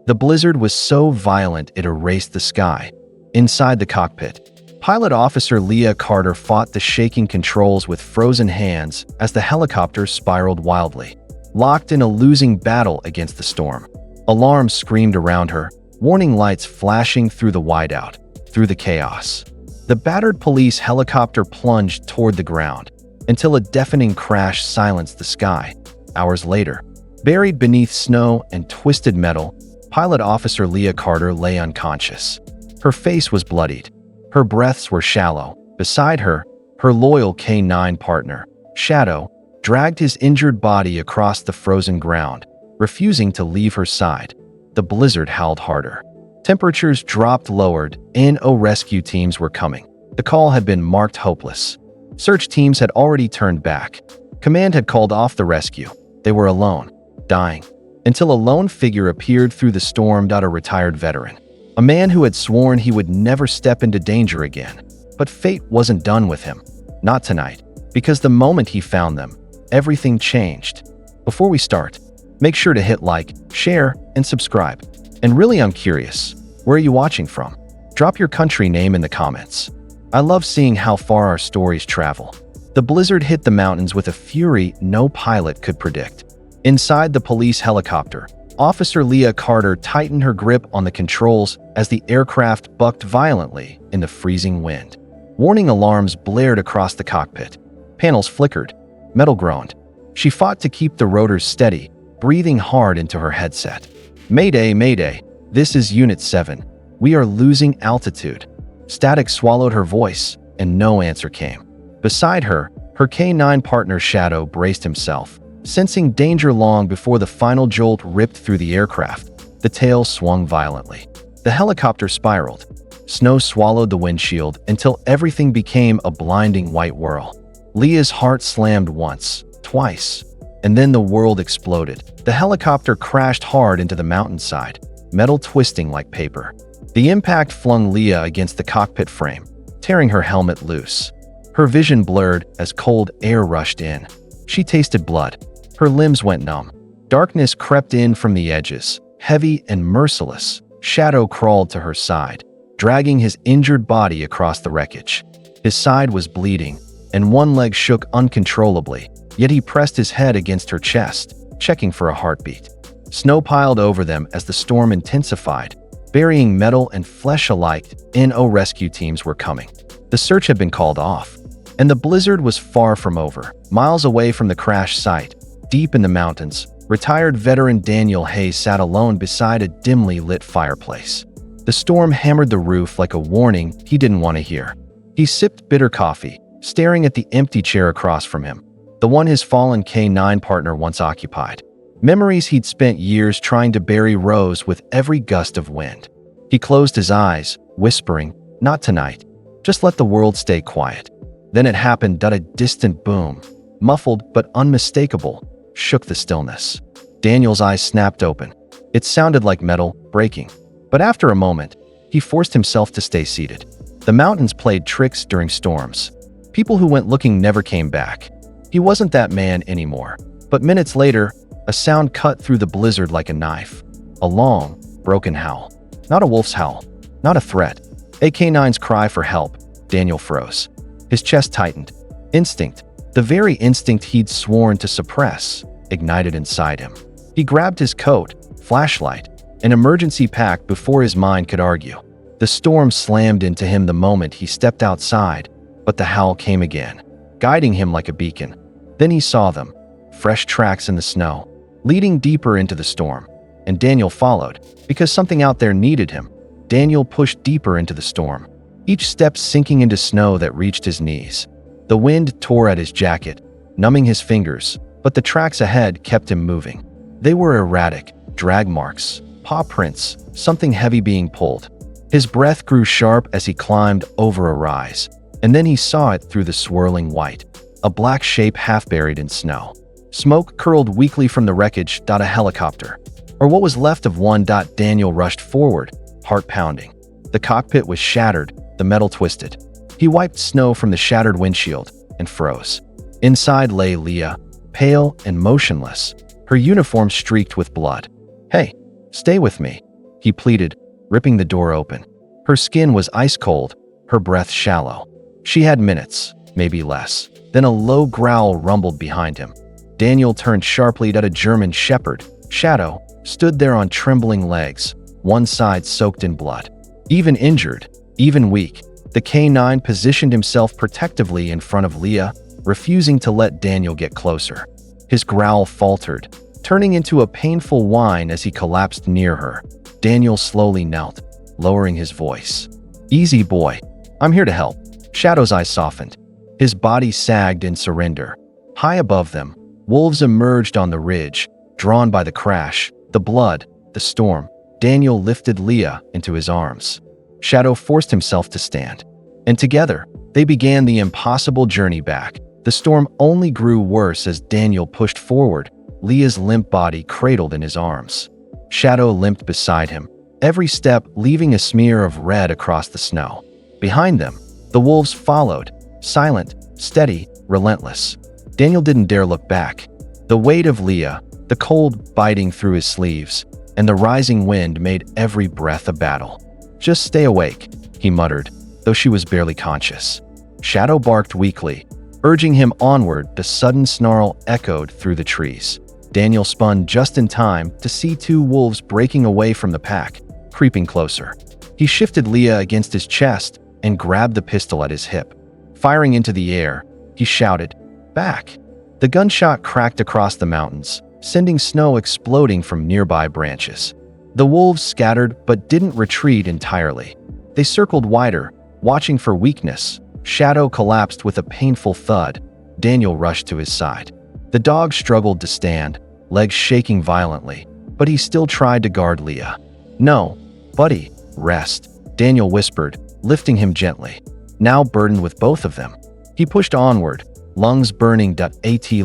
The blizzard was so violent it erased the sky. Inside the cockpit, Pilot Officer Leah Carter fought the shaking controls with frozen hands as the helicopter spiraled wildly, locked in a losing battle against the storm. Alarms screamed around her, warning lights flashing through the whiteout. Through the chaos, the battered police helicopter plunged toward the ground until a deafening crash silenced the sky. Hours later, buried beneath snow and twisted metal, Pilot Officer Leah Carter lay unconscious. Her face was bloodied. Her breaths were shallow. Beside her, her loyal K-9 partner, Shadow, dragged his injured body across the frozen ground, refusing to leave her side. The blizzard howled harder. Temperatures dropped lowered, and rescue teams were coming. The call had been marked hopeless. Search teams had already turned back. Command had called off the rescue. They were alone, dying, until a lone figure appeared through the storm. A retired veteran. A man who had sworn he would never step into danger again. But fate wasn't done with him. Not tonight, because the moment he found them, everything changed. Before we start, make sure to hit like, share, and subscribe. And really, I'm curious, where are you watching from? Drop your country name in the comments. I love seeing how far our stories travel. The blizzard hit the mountains with a fury no pilot could predict. Inside the police helicopter, Officer Leah Carter tightened her grip on the controls as the aircraft bucked violently in the freezing wind. Warning alarms blared across the cockpit. Panels flickered. Metal groaned. She fought to keep the rotors steady, breathing hard into her headset. Mayday, mayday. This is Unit 7. We are losing altitude. Static swallowed her voice, and no answer came. Beside her, her K-9 partner Shadow braced himself, sensing danger long before the final jolt ripped through the aircraft. The tail swung violently. The helicopter spiraled. Snow swallowed the windshield until everything became a blinding white whirl. Leah's heart slammed once, twice, and then the world exploded. The helicopter crashed hard into the mountainside, metal twisting like paper. The impact flung Leah against the cockpit frame, tearing her helmet loose. Her vision blurred as cold air rushed in. She tasted blood. Her limbs went numb. Darkness crept in from the edges, heavy and merciless. Shadow crawled to her side, dragging his injured body across the wreckage. His side was bleeding, and one leg shook uncontrollably, yet he pressed his head against her chest, checking for a heartbeat. Snow piled over them as the storm intensified, burying metal and flesh alike. Rescue teams were coming. The search had been called off, and the blizzard was far from over. Miles away from the crash site, deep in the mountains, retired veteran Daniel Hayes sat alone beside a dimly lit fireplace. The storm hammered the roof like a warning he didn't want to hear. He sipped bitter coffee, staring at the empty chair across from him, the one his fallen K-9 partner once occupied. Memories he'd spent years trying to bury rose with every gust of wind. He closed his eyes, whispering, "Not tonight. Just let the world stay quiet." Then it happened. A distant boom, muffled but unmistakable, shook the stillness. Daniel's eyes snapped open. It sounded like metal breaking. But after a moment, he forced himself to stay seated. The mountains played tricks during storms. People who went looking never came back. He wasn't that man anymore. But minutes later, a sound cut through the blizzard like a knife. A long, broken howl. Not a wolf's howl. Not a threat. A K-9's cry for help. Daniel froze. His chest tightened. Instinct, the very instinct he'd sworn to suppress, ignited inside him. He grabbed his coat, flashlight, an emergency pack before his mind could argue. The storm slammed into him the moment he stepped outside, but the howl came again, guiding him like a beacon. Then he saw them, fresh tracks in the snow, leading deeper into the storm. And Daniel followed, because something out there needed him. Daniel pushed deeper into the storm, each step sinking into snow that reached his knees. The wind tore at his jacket, numbing his fingers, but the tracks ahead kept him moving. They were erratic, drag marks, paw prints, something heavy being pulled. His breath grew sharp as he climbed over a rise, and then he saw it through the swirling white, a black shape half buried in snow. Smoke curled weakly from the wreckage. A helicopter, or what was left of one. Daniel rushed forward, heart pounding. The cockpit was shattered, the metal twisted. He wiped snow from the shattered windshield and froze. Inside lay Leah, pale and motionless, her uniform streaked with blood. "Hey, stay with me," he pleaded, ripping the door open. Her skin was ice cold, her breath shallow. She had minutes, maybe less. Then a low growl rumbled behind him. Daniel turned sharply at a German shepherd. Shadow stood there on trembling legs, one side soaked in blood. Even injured, even weak, the canine positioned himself protectively in front of Leah, refusing to let Daniel get closer. His growl faltered, turning into a painful whine as he collapsed near her. Daniel slowly knelt, lowering his voice. "Easy, boy. I'm here to help." Shadow's eyes softened. His body sagged in surrender. High above them, wolves emerged on the ridge, drawn by the crash, the blood, the storm. Daniel lifted Leah into his arms. Shadow forced himself to stand. And together, they began the impossible journey back. The storm only grew worse as Daniel pushed forward, Leah's limp body cradled in his arms. Shadow limped beside him, every step leaving a smear of red across the snow. Behind them, the wolves followed, silent, steady, relentless. Daniel didn't dare look back. The weight of Leah, the cold biting through his sleeves, and the rising wind made every breath a battle. "Just stay awake," he muttered, though she was barely conscious. Shadow barked weakly, urging him onward. The sudden snarl echoed through the trees. Daniel spun just in time to see two wolves breaking away from the pack, creeping closer. He shifted Leah against his chest and grabbed the pistol at his hip. Firing into the air, he shouted, "Back!" The gunshot cracked across the mountains, sending snow exploding from nearby branches. The wolves scattered but didn't retreat entirely. They circled wider, watching for weakness. Shadow collapsed with a painful thud. Daniel rushed to his side. The dog struggled to stand, legs shaking violently, but he still tried to guard Leah. "No, buddy, rest," Daniel whispered, lifting him gently. Now burdened with both of them, he pushed onward, lungs burning at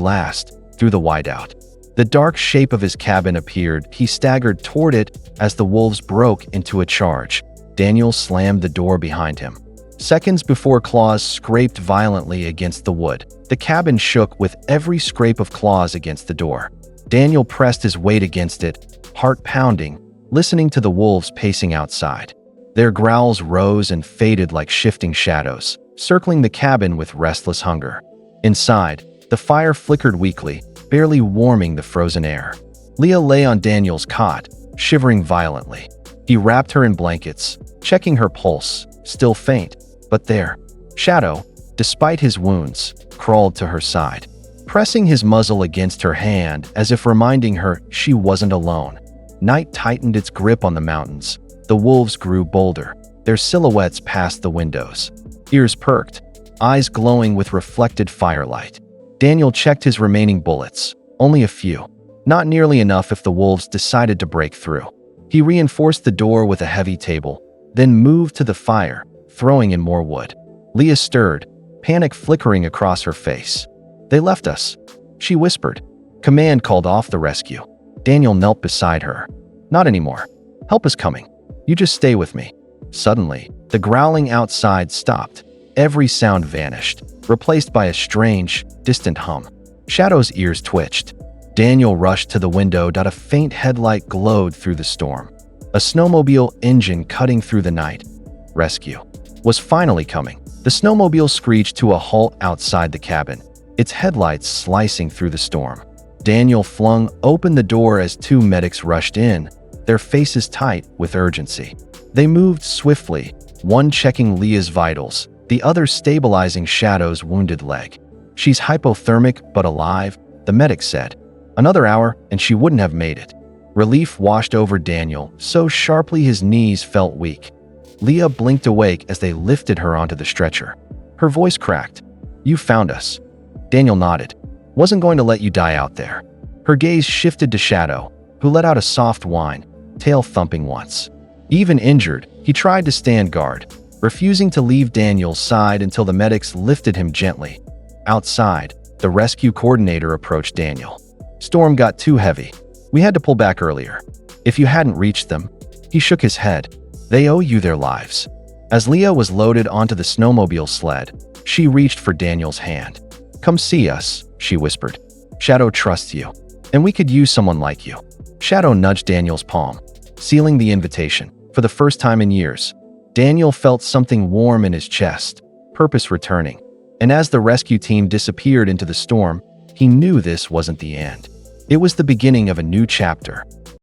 last, through the whiteout. The dark shape of his cabin appeared. He staggered toward it as the wolves broke into a charge. Daniel slammed the door behind him. Seconds before claws scraped violently against the wood. The cabin shook with every scrape of claws against the door. Daniel pressed his weight against it, heart pounding, listening to the wolves pacing outside. Their growls rose and faded like shifting shadows, circling the cabin with restless hunger. Inside, the fire flickered weakly, barely warming the frozen air. Leah lay on Daniel's cot, shivering violently. He wrapped her in blankets, checking her pulse, still faint, but there. Shadow, despite his wounds, crawled to her side, pressing his muzzle against her hand as if reminding her she wasn't alone. Night tightened its grip on the mountains. The wolves grew bolder, their silhouettes past the windows. Ears perked, eyes glowing with reflected firelight. Daniel checked his remaining bullets, only a few. Not nearly enough if the wolves decided to break through. He reinforced the door with a heavy table, then moved to the fire, throwing in more wood. Leah stirred, panic flickering across her face. "They left us," she whispered. Command called off the rescue. Daniel knelt beside her. "Not anymore. Help is coming. You just stay with me." Suddenly, the growling outside stopped. Every sound vanished, replaced by a strange, distant hum. Shadow's ears twitched. Daniel rushed to the window. A faint headlight glowed through the storm. A snowmobile engine cutting through the night. Rescue was finally coming. The snowmobile screeched to a halt outside the cabin, its headlights slicing through the storm. Daniel flung open the door as two medics rushed in, their faces tight with urgency. They moved swiftly, one checking Leah's vitals, the other stabilizing Shadow's wounded leg. "She's hypothermic but alive," the medic said. "Another hour and she wouldn't have made it." Relief washed over Daniel, so sharply his knees felt weak. Leah blinked awake as they lifted her onto the stretcher. Her voice cracked. "You found us." Daniel nodded. "Wasn't going to let you die out there." Her gaze shifted to Shadow, who let out a soft whine, tail thumping once. Even injured, he tried to stand guard, refusing to leave Daniel's side until the medics lifted him gently. Outside, the rescue coordinator approached Daniel. "Storm got too heavy. We had to pull back earlier. If you hadn't reached them," he shook his head, "they owe you their lives." As Leah was loaded onto the snowmobile sled, she reached for Daniel's hand. "Come see us," she whispered. "Shadow trusts you, and we could use someone like you." Shadow nudged Daniel's palm. sealing the invitation. For the first time in years, Daniel felt something warm in his chest, purpose returning. And as the rescue team disappeared into the storm, he knew this wasn't the end. It was the beginning of a new chapter.